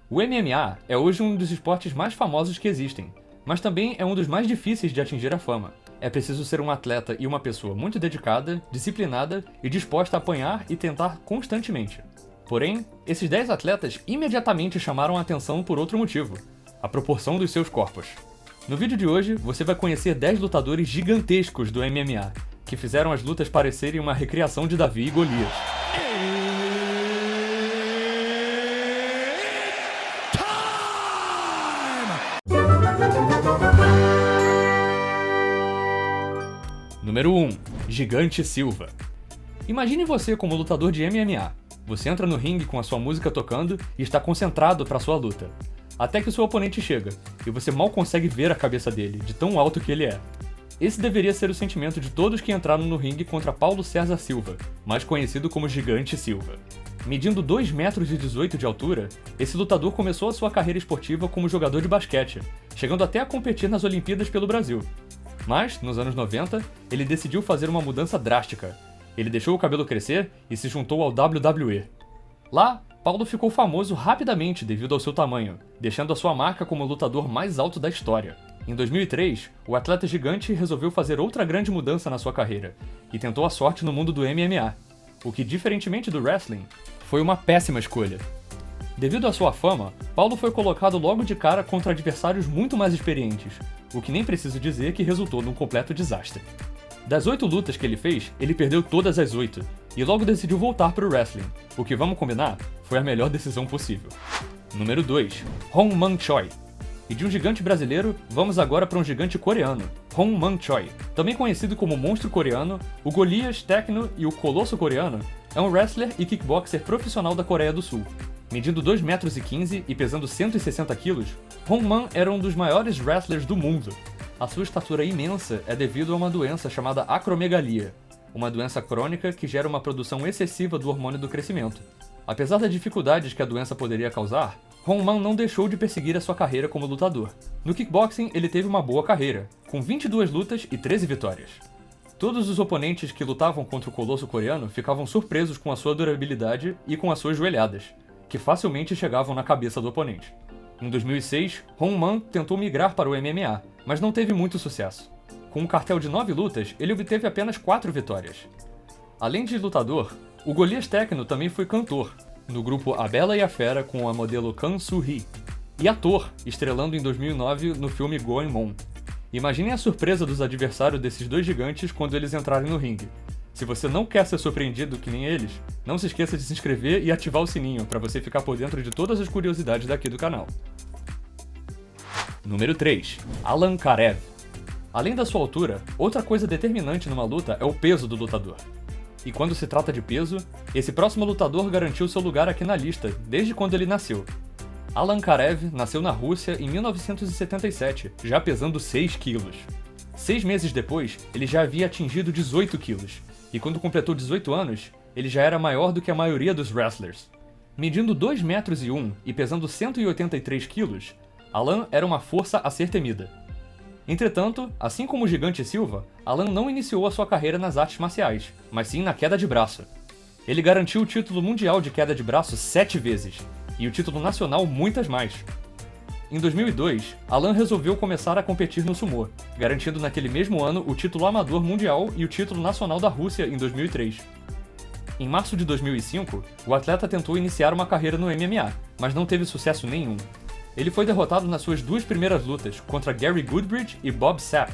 O MMA é hoje um dos esportes mais famosos que existem, mas também é um dos mais difíceis de atingir a fama. É preciso ser um atleta e uma pessoa muito dedicada, disciplinada e disposta a apanhar e tentar constantemente. Porém, esses 10 atletas imediatamente chamaram a atenção por outro motivo: a proporção dos seus corpos. No vídeo de hoje, você vai conhecer 10 lutadores gigantescos do MMA, que fizeram as lutas parecerem uma recriação de Davi e Golias. Número 1. Gigante Silva. Imagine você como lutador de MMA. Você entra no ringue com a sua música tocando e está concentrado para sua luta. Até que o seu oponente chega, e você mal consegue ver a cabeça dele, de tão alto que ele é. Esse deveria ser o sentimento de todos que entraram no ringue contra Paulo César Silva, mais conhecido como Gigante Silva. Medindo 2,18 metros de altura, esse lutador começou a sua carreira esportiva como jogador de basquete, chegando até a competir nas Olimpíadas pelo Brasil. Mas, nos anos 90, ele decidiu fazer uma mudança drástica. Ele deixou o cabelo crescer e se juntou ao WWE. Lá, Paulo ficou famoso rapidamente devido ao seu tamanho, deixando a sua marca como o lutador mais alto da história. Em 2003, o atleta gigante resolveu fazer outra grande mudança na sua carreira, e tentou a sorte no mundo do MMA, o que, diferentemente do wrestling, foi uma péssima escolha. Devido à sua fama, Paulo foi colocado logo de cara contra adversários muito mais experientes, o que nem preciso dizer que resultou num completo desastre. Das 8 lutas que ele fez, ele perdeu todas as 8, e logo decidiu voltar para o wrestling, o que, vamos combinar, foi a melhor decisão possível. Número 2. Hong Man Choi. E de um gigante brasileiro, vamos agora para um gigante coreano, Hong Man Choi. Também conhecido como Monstro Coreano, o Golias, Tecno e o Colosso Coreano, é um wrestler e kickboxer profissional da Coreia do Sul. Medindo 2,15 metros e pesando 160 quilos, Hong Man era um dos maiores wrestlers do mundo. A sua estatura imensa é devido a uma doença chamada acromegalia, uma doença crônica que gera uma produção excessiva do hormônio do crescimento. Apesar das dificuldades que a doença poderia causar, Hong Man não deixou de perseguir a sua carreira como lutador. No kickboxing, ele teve uma boa carreira, com 22 lutas e 13 vitórias. Todos os oponentes que lutavam contra o Colosso Coreano ficavam surpresos com a sua durabilidade e com as suas joelhadas, que facilmente chegavam na cabeça do oponente. Em 2006, Hong Man tentou migrar para o MMA, mas não teve muito sucesso. Com um cartel de 9 lutas, ele obteve apenas 4 vitórias. Além de lutador, o Golias Tecno também foi cantor, no grupo A Bela e a Fera com a modelo Kang Soo-hee, e ator, estrelando em 2009 no filme Goemon. Imaginem a surpresa dos adversários desses dois gigantes quando eles entrarem no ringue. Se você não quer ser surpreendido que nem eles, não se esqueça de se inscrever e ativar o sininho para você ficar por dentro de todas as curiosidades daqui do canal. Número 3. Alan Karev. Além da sua altura, outra coisa determinante numa luta é o peso do lutador. E quando se trata de peso, esse próximo lutador garantiu seu lugar aqui na lista desde quando ele nasceu. Alan Karev nasceu na Rússia em 1977, já pesando 6 quilos. 6 meses depois, ele já havia atingido 18 quilos, e quando completou 18 anos, ele já era maior do que a maioria dos wrestlers. Medindo 2,01 metros e pesando 183 quilos, Alan era uma força a ser temida. Entretanto, assim como o Gigante Silva, Alan não iniciou a sua carreira nas artes marciais, mas sim na queda de braço. Ele garantiu o título mundial de queda de braço 7 vezes, e o título nacional muitas mais. Em 2002, Alan resolveu começar a competir no sumô, garantindo naquele mesmo ano o título amador mundial e o título nacional da Rússia em 2003. Em março de 2005, o atleta tentou iniciar uma carreira no MMA, mas não teve sucesso nenhum. Ele foi derrotado nas suas 2 primeiras lutas, contra Gary Goodbridge e Bob Sapp.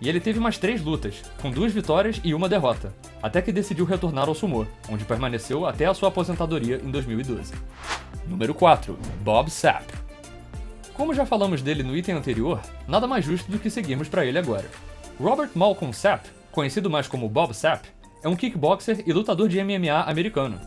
E ele teve mais 3 lutas, com 2 vitórias e 1 derrota, até que decidiu retornar ao sumô, onde permaneceu até a sua aposentadoria em 2012. Número 4. Bob Sapp. Como já falamos dele no item anterior, nada mais justo do que seguirmos para ele agora. Robert Malcolm Sapp, conhecido mais como Bob Sapp, é um kickboxer e lutador de MMA americano.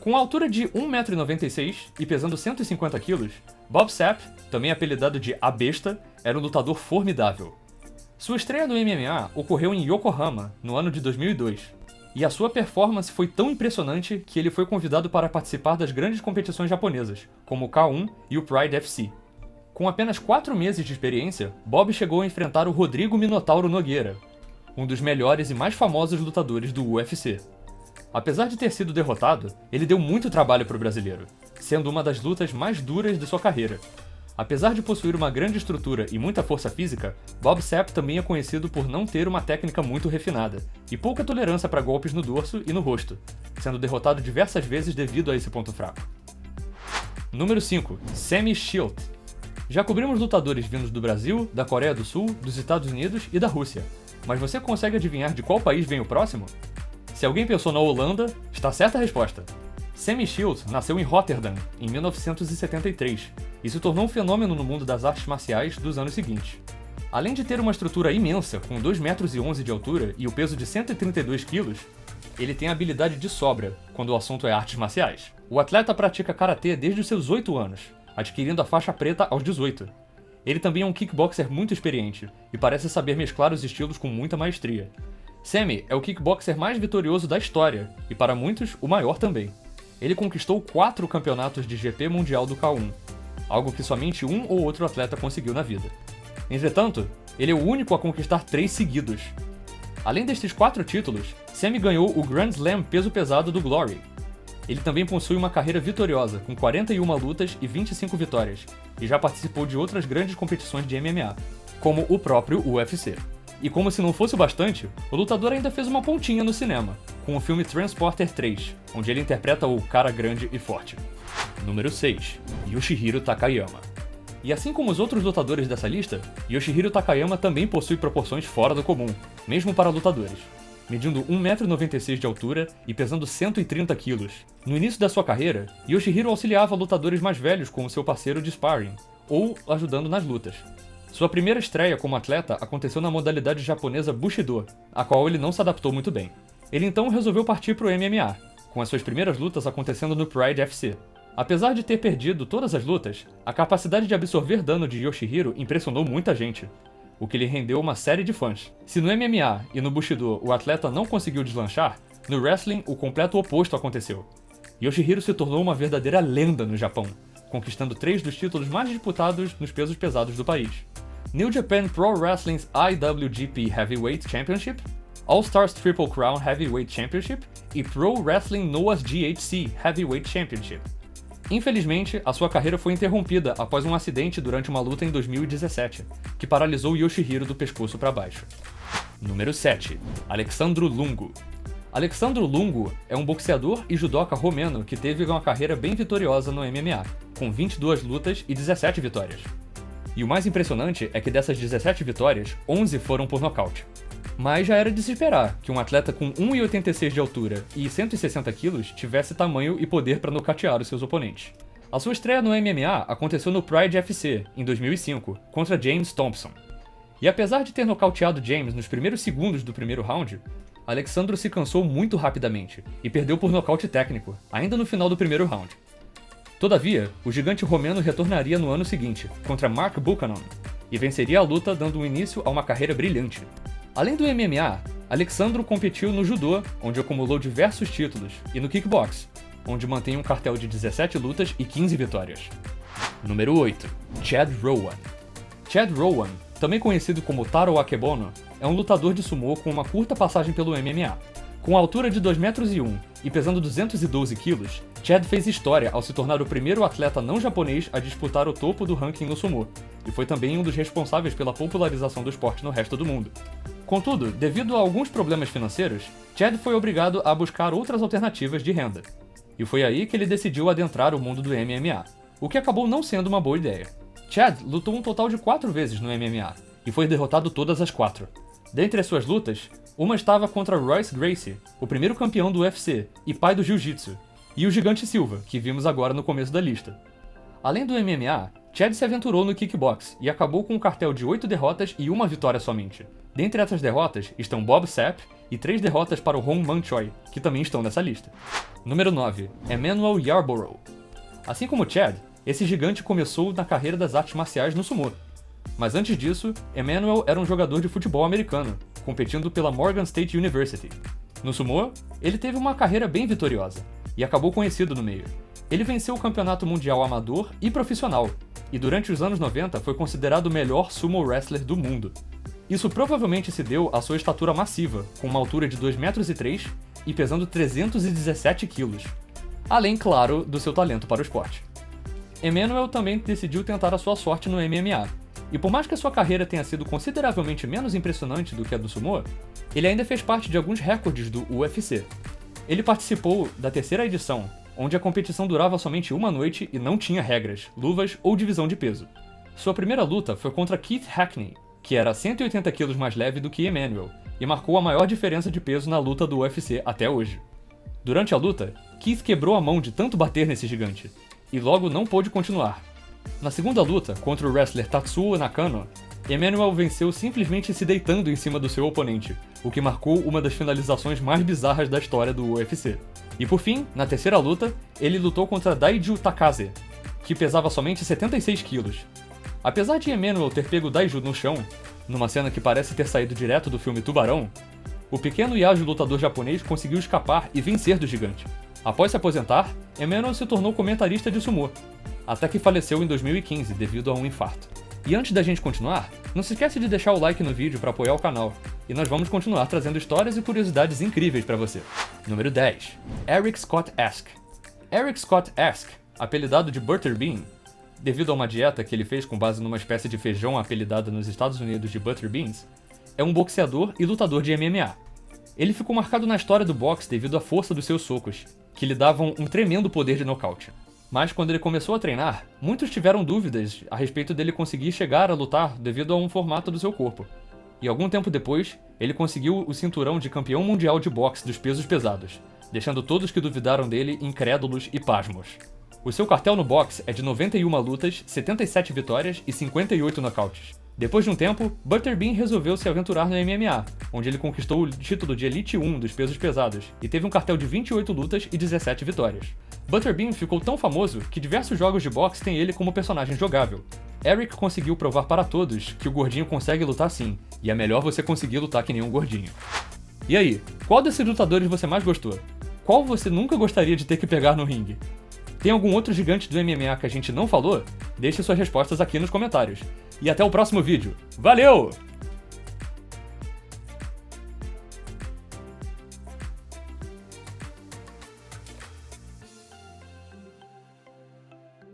Com a altura de 1,96 m e pesando 150 kg, Bob Sapp, também apelidado de A Besta, era um lutador formidável. Sua estreia no MMA ocorreu em Yokohama, no ano de 2002, e a sua performance foi tão impressionante que ele foi convidado para participar das grandes competições japonesas, como o K1 e o Pride FC. Com apenas 4 meses de experiência, Bob chegou a enfrentar o Rodrigo Minotauro Nogueira, um dos melhores e mais famosos lutadores do UFC. Apesar de ter sido derrotado, ele deu muito trabalho para o brasileiro, sendo uma das lutas mais duras de sua carreira. Apesar de possuir uma grande estrutura e muita força física, Bob Sapp também é conhecido por não ter uma técnica muito refinada, e pouca tolerância para golpes no dorso e no rosto, sendo derrotado diversas vezes devido a esse ponto fraco. Número 5. Sammy Shield. Já cobrimos lutadores vindos do Brasil, da Coreia do Sul, dos Estados Unidos e da Rússia, mas você consegue adivinhar de qual país vem o próximo? Se alguém pensou na Holanda, está certa a resposta. Sammy Shield nasceu em Rotterdam, em 1973, e se tornou um fenômeno no mundo das artes marciais dos anos seguintes. Além de ter uma estrutura imensa, com 2,11 metros de altura e o peso de 132 kg, ele tem a habilidade de sobra, quando o assunto é artes marciais. O atleta pratica karatê desde os seus 8 anos, adquirindo a faixa preta aos 18. Ele também é um kickboxer muito experiente, e parece saber mesclar os estilos com muita maestria. Sammy é o kickboxer mais vitorioso da história, e para muitos, o maior também. Ele conquistou 4 campeonatos de GP mundial do K1, algo que somente um ou outro atleta conseguiu na vida. Entretanto, ele é o único a conquistar 3 seguidos. Além destes 4 títulos, Sammy ganhou o Grand Slam peso pesado do Glory. Ele também possui uma carreira vitoriosa, com 41 lutas e 25 vitórias, e já participou de outras grandes competições de MMA, como o próprio UFC. E como se não fosse o bastante, o lutador ainda fez uma pontinha no cinema, com o filme Transporter 3, onde ele interpreta o cara grande e forte. Número 6. Yoshihiro Takayama. E assim como os outros lutadores dessa lista, Yoshihiro Takayama também possui proporções fora do comum, mesmo para lutadores. Medindo 1,96 m de altura e pesando 130 kg. No início da sua carreira, Yoshihiro auxiliava lutadores mais velhos como seu parceiro de sparring, ou ajudando nas lutas. Sua primeira estreia como atleta aconteceu na modalidade japonesa Bushido, a qual ele não se adaptou muito bem. Ele então resolveu partir para o MMA, com as suas primeiras lutas acontecendo no Pride FC. Apesar de ter perdido todas as lutas, a capacidade de absorver dano de Yoshihiro impressionou muita gente, o que lhe rendeu uma série de fãs. Se no MMA e no Bushido o atleta não conseguiu deslanchar, no wrestling o completo oposto aconteceu. Yoshihiro se tornou uma verdadeira lenda no Japão, conquistando 3 dos títulos mais disputados nos pesos pesados do país: New Japan Pro Wrestling's IWGP Heavyweight Championship, All Stars Triple Crown Heavyweight Championship e Pro Wrestling Noah's GHC Heavyweight Championship. Infelizmente, a sua carreira foi interrompida após um acidente durante uma luta em 2017, que paralisou Yoshihiro do pescoço para baixo. Número 7. Alexandru Lungu. Alexandru Lungu é um boxeador e judoca romeno que teve uma carreira bem vitoriosa no MMA, com 22 lutas e 17 vitórias. E o mais impressionante é que dessas 17 vitórias, 11 foram por nocaute. Mas já era de se esperar que um atleta com 1,86 m de altura e 160 kg tivesse tamanho e poder para nocautear os seus oponentes. A sua estreia no MMA aconteceu no Pride FC, em 2005, contra James Thompson. E apesar de ter nocauteado James nos primeiros segundos do primeiro round, Alexandru se cansou muito rapidamente e perdeu por nocaute técnico, ainda no final do primeiro round. Todavia, o gigante romeno retornaria no ano seguinte, contra Mark Buchanan, e venceria a luta dando um início a uma carreira brilhante. Além do MMA, Alexandru competiu no judô, onde acumulou diversos títulos, e no kickbox, onde mantém um cartel de 17 lutas e 15 vitórias. Número 8. Chad Rowan. Chad Rowan, também conhecido como Taro Akebono, é um lutador de sumô com uma curta passagem pelo MMA. Com a altura de 2,01 metros e pesando 212 kg, Chad fez história ao se tornar o primeiro atleta não japonês a disputar o topo do ranking no sumô, e foi também um dos responsáveis pela popularização do esporte no resto do mundo. Contudo, devido a alguns problemas financeiros, Chad foi obrigado a buscar outras alternativas de renda. E foi aí que ele decidiu adentrar o mundo do MMA, o que acabou não sendo uma boa ideia. Chad lutou um total de 4 vezes no MMA, e foi derrotado todas as 4. Dentre as suas lutas, uma estava contra Royce Gracie, o primeiro campeão do UFC e pai do Jiu-Jitsu, e o Gigante Silva, que vimos agora no começo da lista. Além do MMA, Chad se aventurou no kickbox e acabou com um cartel de 8 derrotas e 1 vitória somente. Dentre essas derrotas estão Bob Sapp e 3 derrotas para o Hong Man Choi, que também estão nessa lista. Número 9. Emmanuel Yarborough. Assim como Chad, esse gigante começou na carreira das artes marciais no sumô. Mas antes disso, Emmanuel era um jogador de futebol americano, competindo pela Morgan State University. No sumô, ele teve uma carreira bem vitoriosa, e acabou conhecido no meio. Ele venceu o campeonato mundial amador e profissional, e durante os anos 90 foi considerado o melhor sumo wrestler do mundo. Isso provavelmente se deu à sua estatura massiva, com uma altura de 2,03 metros e pesando 317 kg. além, claro, do seu talento para o esporte. Emanuel também decidiu tentar a sua sorte no MMA, e por mais que a sua carreira tenha sido consideravelmente menos impressionante do que a do sumô, ele ainda fez parte de alguns recordes do UFC. Ele participou da terceira edição, onde a competição durava somente uma noite e não tinha regras, luvas ou divisão de peso. Sua primeira luta foi contra Keith Hackney, que era 180 kg mais leve do que Emanuel, e marcou a maior diferença de peso na luta do UFC até hoje. Durante a luta, Keith quebrou a mão de tanto bater nesse gigante, e logo não pôde continuar. Na segunda luta, contra o wrestler Tatsuo Nakano, Emanuel venceu simplesmente se deitando em cima do seu oponente, o que marcou uma das finalizações mais bizarras da história do UFC. E por fim, na terceira luta, ele lutou contra Daiju Takase, que pesava somente 76 quilos. Apesar de Emanuel ter pego Daiju no chão, numa cena que parece ter saído direto do filme Tubarão, o pequeno e ágil lutador japonês conseguiu escapar e vencer do gigante. Após se aposentar, Emanuel se tornou comentarista de sumô, até que faleceu em 2015 devido a um infarto. E antes da gente continuar, não se esquece de deixar o like no vídeo para apoiar o canal, e nós vamos continuar trazendo histórias e curiosidades incríveis para você. Número 10. Eric Scott Ask. Eric Scott Ask, apelidado de Butterbean, devido a uma dieta que ele fez com base numa espécie de feijão apelidada nos Estados Unidos de Butter Beans, é um boxeador e lutador de MMA. Ele ficou marcado na história do boxe devido à força dos seus socos, que lhe davam um tremendo poder de nocaute. Mas quando ele começou a treinar, muitos tiveram dúvidas a respeito dele conseguir chegar a lutar devido a um formato do seu corpo. E algum tempo depois, ele conseguiu o cinturão de campeão mundial de boxe dos pesos pesados, deixando todos que duvidaram dele incrédulos e pasmos. O seu cartel no boxe é de 91 lutas, 77 vitórias e 58 nocautes. Depois de um tempo, Butterbean resolveu se aventurar no MMA, onde ele conquistou o título de Elite 1 dos pesos pesados e teve um cartel de 28 lutas e 17 vitórias. Butterbean ficou tão famoso que diversos jogos de boxe têm ele como personagem jogável. Eric conseguiu provar para todos que o gordinho consegue lutar sim, e é melhor você conseguir lutar que nem um gordinho. E aí, qual desses lutadores você mais gostou? Qual você nunca gostaria de ter que pegar no ringue? Tem algum outro gigante do MMA que a gente não falou? Deixe suas respostas aqui nos comentários. E até o próximo vídeo. Valeu!